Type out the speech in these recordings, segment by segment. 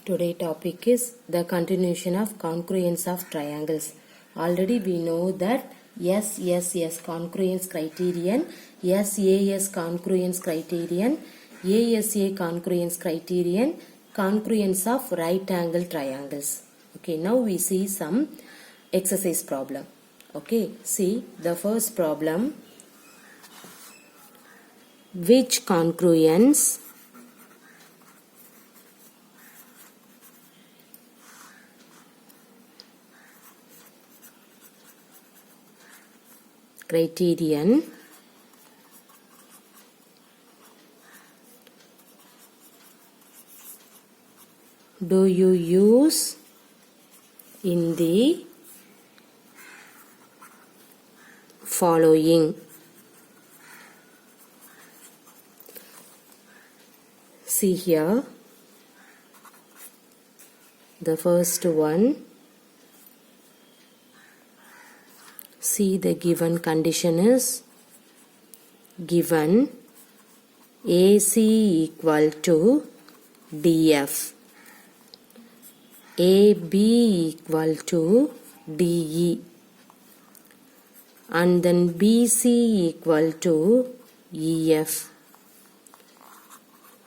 Today topic is the continuation of congruence of triangles. Already we know that SSS congruence criterion, SAS congruence criterion, ASA congruence criterion, congruence of right angle triangles. Okay, now we see some exercise problem. Okay, see the first problem. Which congruence criterion do you use in the following? See here, the first one. See, the given condition is given AC equal to DF, AB equal to DE, and then BC equal to EF.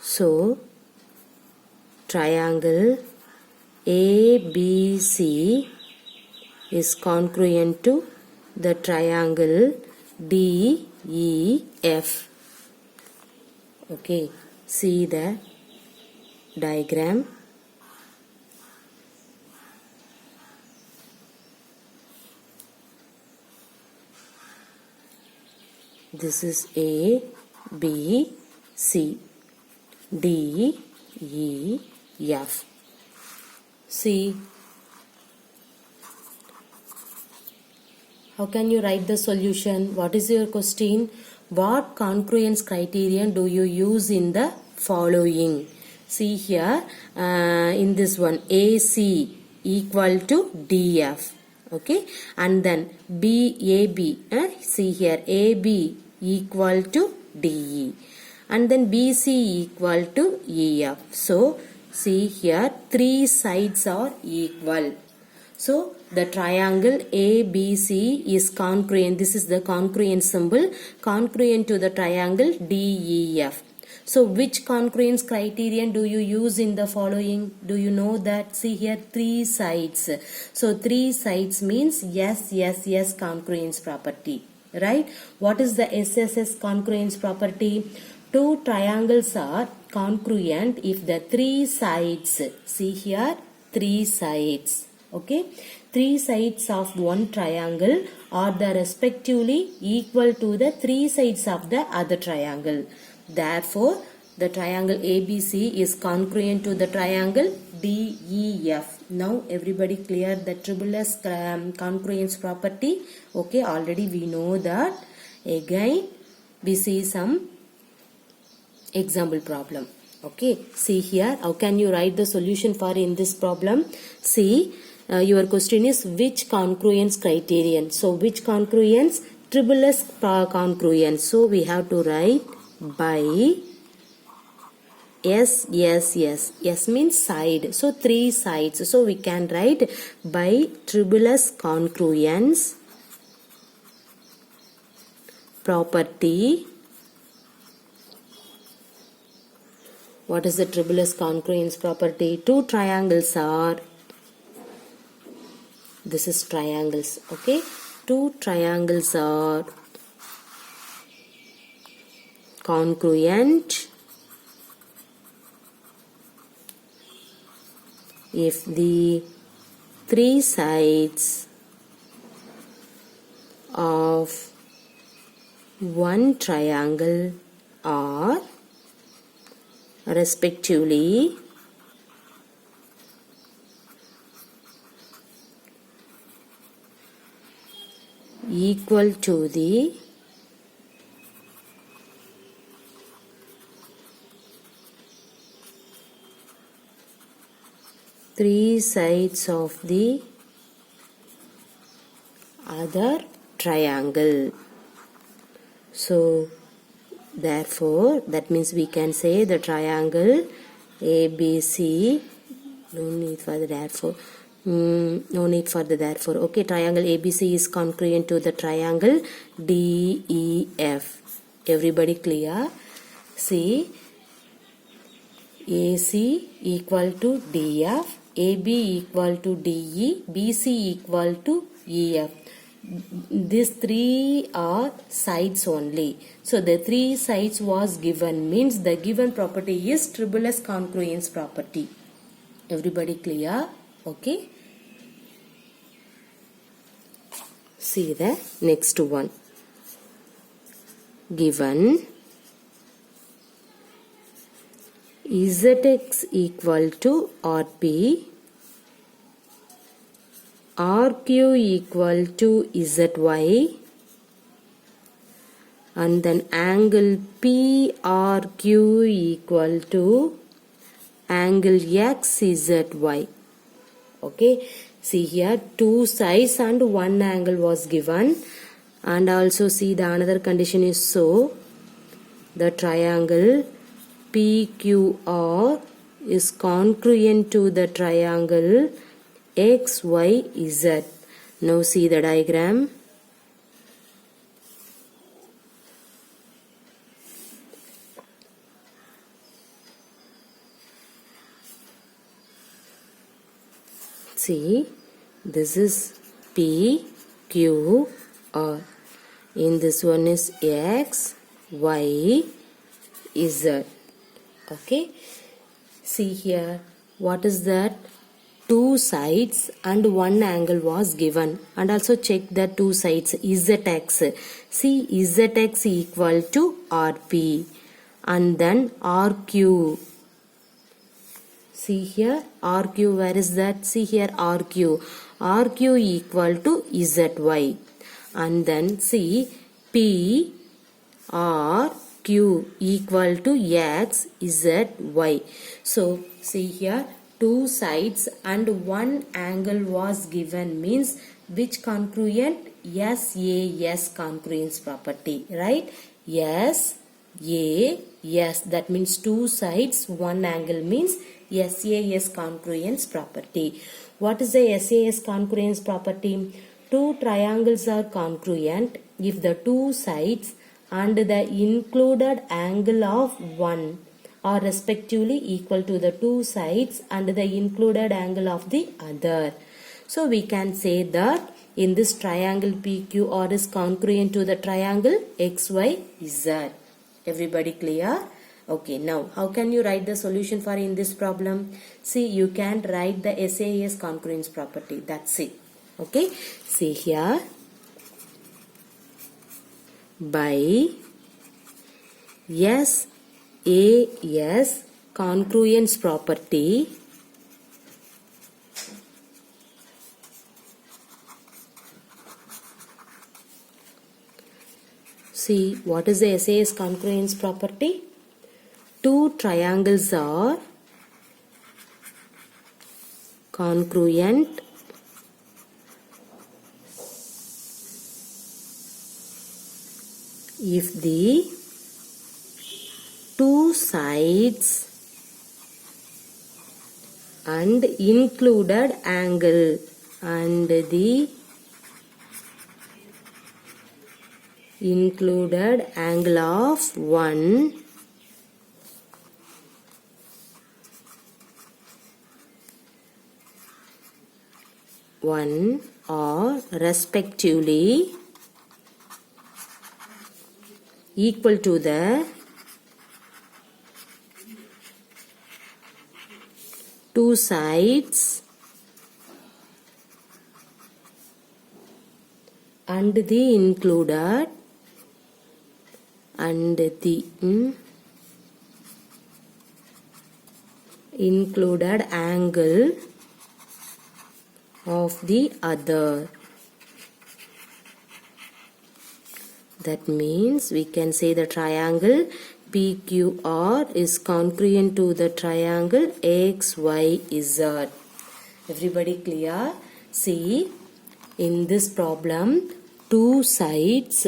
So, triangle ABC is congruent to the triangle DEF. Okay, see the diagram. This is A, B, C, D, E, F. See, how can you write the solution? What is your question? What congruence criterion do you use in the following? See here, in this one, AC equal to DF. Okay, and then AB, see here, AB equal to DE, and then BC equal to EF. So, see here, three sides are equal. So, the triangle ABC is congruent. This is the congruent symbol, congruent to the triangle DEF. So, which congruence criterion do you use in the following? Do you know that? See here, three sides. So, three sides means SSS congruence property. Right? What is the SSS congruence property? Two triangles are congruent if the three sides, see here, three sides. Okay, three sides of one triangle are the respectively equal to the three sides of the other triangle. Therefore, the triangle ABC is congruent to the triangle DEF. Now, everybody clear the triple S congruence property? Okay, already we know that. Again, we see some example problem. Okay, see here, how can you write the solution for in this problem? See, your question is which congruence criterion. So, which congruence? Triple S congruence. So, we have to write by SSS. S means side. So, three sides. So, we can write by triple S congruence property. What is the triple S congruence property? Two triangles are, this is triangles, okay? Two triangles are congruent if the three sides of one triangle are respectively equal to the three sides of the other triangle. So, therefore, that means we can say the triangle ABC No need for the therefore. No need for the therefore. Okay, triangle ABC is congruent to the triangle DEF. Everybody clear? See, AC equal to DF, AB equal to DE, BC equal to EF. These three are sides only. So the three sides was given, means the given property is triple S congruence property. Everybody clear? Okay. See the next one. Given Zx equal to Rp, Rq equal to Zy, and then angle PRQ equal to angle XZY. Okay, see here two sides and one angle was given, and also see the another condition is so the triangle PQR is congruent to the triangle XYZ. Now see the diagram. See, this is P, Q, R. In this one is X, Y, Z. Okay. See here, what is that? Two sides and one angle was given. And also check the two sides, ZX. See, ZX equal to RP. And then RQ. See here, RQ, where is that? See here, RQ. RQ equal to ZY. And then see, P, R, Q equal to X, Z, Y. So, see here, two sides and one angle was given, means which congruent? SAS congruence property, right? Yes, yes, that means two sides, one angle means SAS congruence property. What is the SAS congruence property? Two triangles are congruent if the two sides and the included angle of one are respectively equal to the two sides and the included angle of the other. So we can say that in this triangle PQR is congruent to the triangle XYZ. Everybody clear? Okay, now how can you write the solution for in this problem? See, you can write the SAS congruence property. That's it. Okay, see here. By SAS congruence property, see what is the SAS congruence property? Two triangles are congruent if the two sides and included angle and the included angle of one are respectively equal to the two sides and the included included angle of the other. That means we can say the triangle PQR is congruent to the triangle XYZ. Everybody clear? See, in this problem, two sides,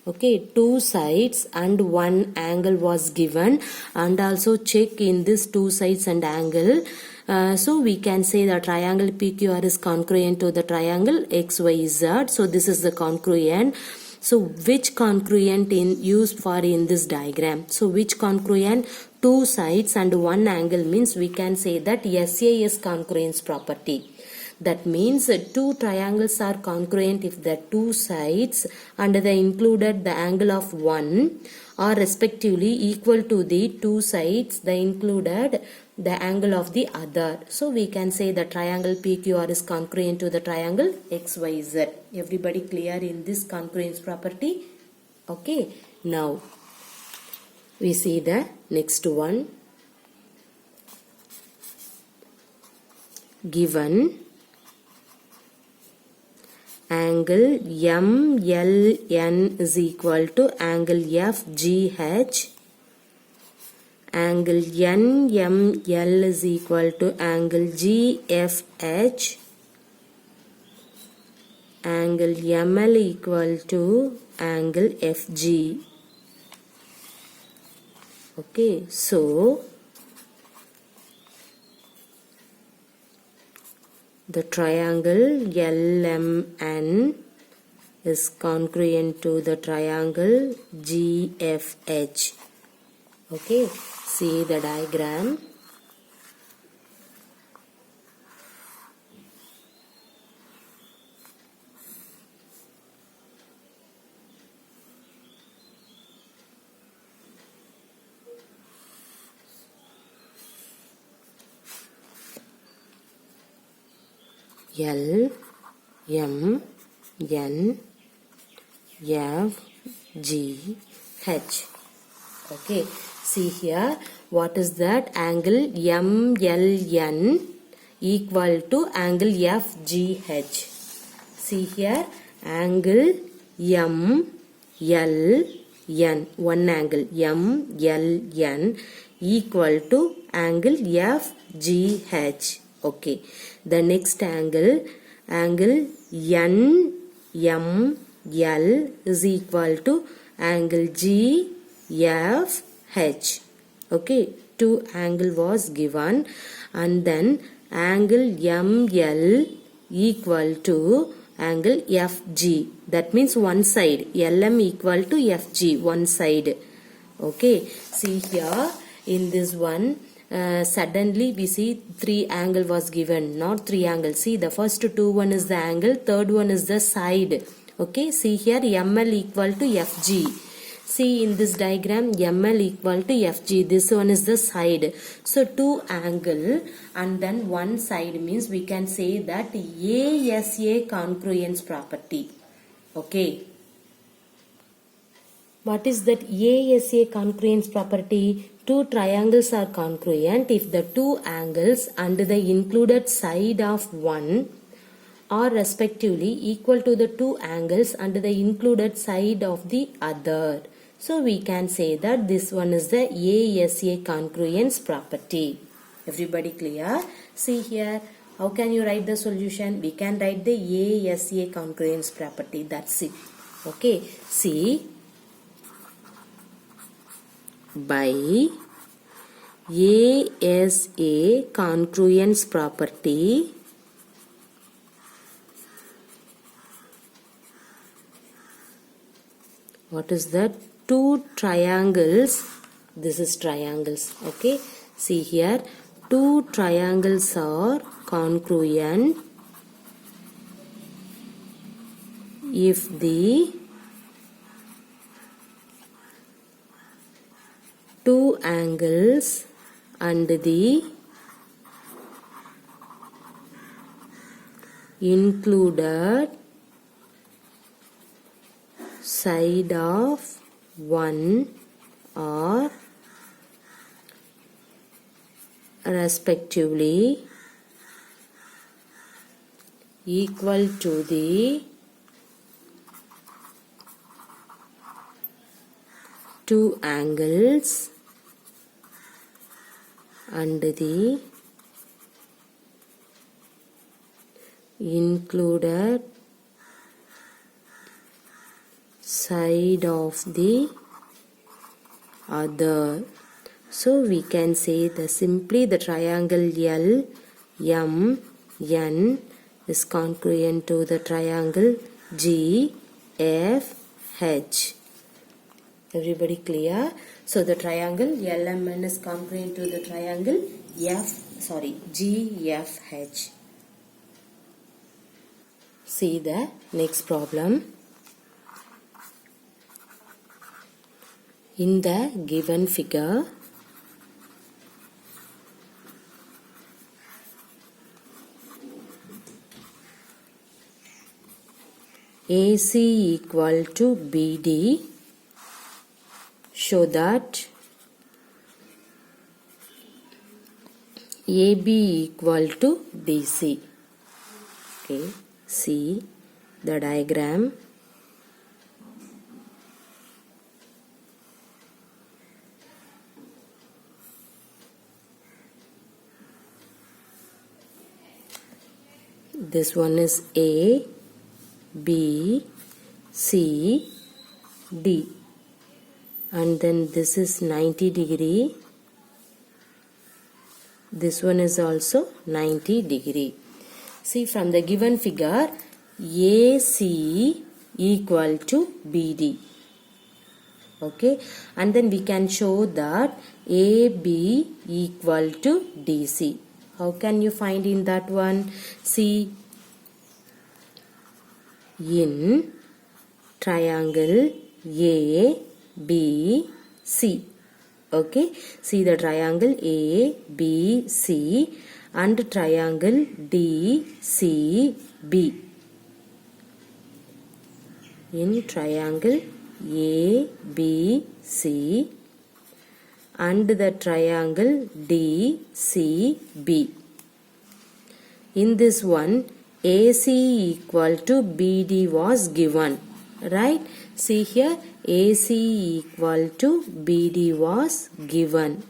okay, two sides and one angle was given, and also check in this two sides and angle So we can say the triangle PQR is congruent to the triangle XYZ. So this is the congruent. So which congruent used for in this diagram? So which congruent? Two sides and one angle means we can say that SAS congruence property. That means two triangles are congruent if the two sides and the included the angle of one are respectively equal to the two sides the included the angle of the other. So we can say the triangle PQR is congruent to the triangle XYZ. Everybody clear in this congruence property? Okay. Now we see the next one. Given angle MLN is equal to angle FGH. Angle NML is equal to angle GFH. Angle ML equal to angle FG. Okay, so the triangle LMN is congruent to the triangle GFH. Okay, see the diagram. L M N F G H. Okay, see here what is that? Angle MLN equal to angle FGH. See here angle MLN, one angle MLN equal to angle FGH. Okay, the next angle NML is equal to angle GFH. Okay, two angle was given and then angle ML equal to angle FG. That means one side. LM equal to FG, one side. Okay, see here in this one. Suddenly we see three angle was given, not three angles. See the first two one is the angle, third one is the side. Okay, see here ML equal to FG. See in this diagram ML equal to FG. This one is the side. So two angle and then one side means we can say that ASA congruence property. Okay. What is that ASA congruence property? Two triangles are congruent if the two angles and the included side of one are respectively equal to the two angles and the included side of the other. So we can say that this one is the ASA congruence property. Everybody clear? See here. How can you write the solution? We can write the ASA congruence property. That's it. Okay. See. By ASA congruence property, what is that? Two triangles, this is triangles. Okay, see here two triangles are congruent if the two angles and the included side of one are respectively equal to the two angles and the included side of the other. So we can say simply the triangle LMN is congruent to the triangle GFH. Everybody clear? So the triangle LMN is congruent to the triangle GFH. See the next problem. In the given figure, AC equal to BD, show that AB equal to DC. Okay, see the diagram. This one is A, B, C, D, and then this is 90 degree. This one is also 90 degree. See, from the given figure, AC equal to BD. Okay, and then we can show that AB equal to DC. How can you find in that one? See, in triangle ABC. Okay, see the triangle ABC and triangle DCB. In triangle ABC and the triangle DCB. In this one, AC equal to BD was given, right? See here, AC equal to BD was given.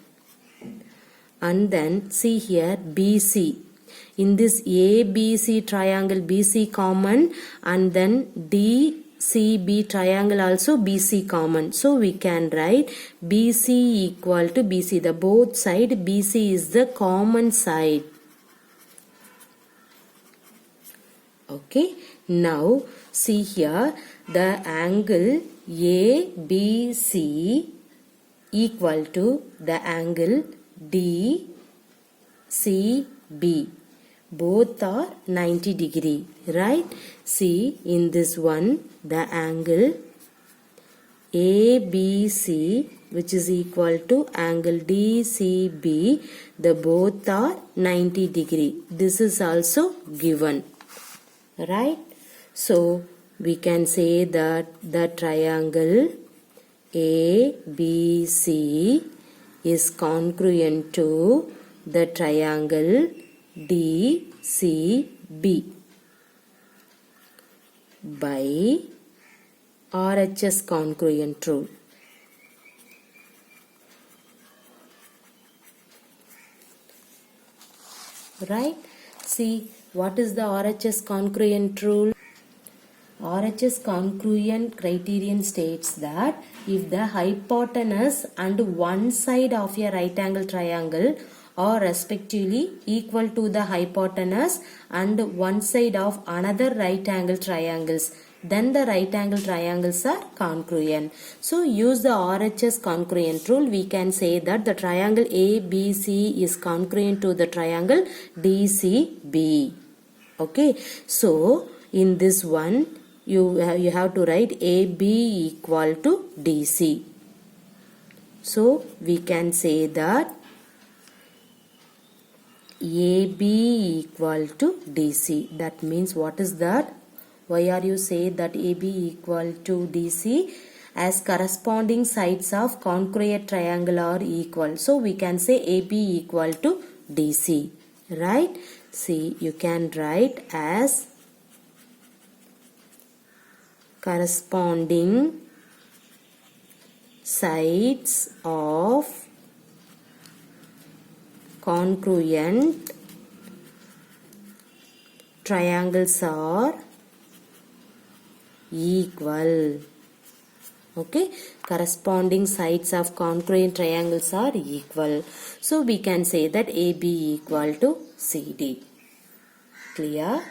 And then see here, BC. In this ABC triangle, BC common, and then DCB triangle also BC common. So we can write BC equal to BC. The both side, BC is the common side. Okay, now see here the angle ABC equal to the angle DCB. Both are 90 degree, right? See, in this one the angle ABC which is equal to angle DCB, the both are 90 degree. This is also given. Right? So we can say that the triangle ABC is congruent to the triangle DCB by RHS congruent rule. Right? See, what is the RHS congruent rule? RHS congruent criterion states that if the hypotenuse and one side of a right angle triangle are respectively equal to the hypotenuse and one side of another right angle triangles, then the right angle triangles are congruent. So use the RHS congruent rule. We can say that the triangle ABC is congruent to the triangle DCB. Okay, so in this one you have to write AB equal to DC. So we can say that AB equal to DC. That means what is that? Why are you say that AB equal to DC? As corresponding sides of congruent triangle are equal. So we can say AB equal to DC. Right? See, you can write as corresponding sides of congruent triangles are equal. Okay, corresponding sides of congruent triangles are equal. So we can say that AB equal to CD. Clear?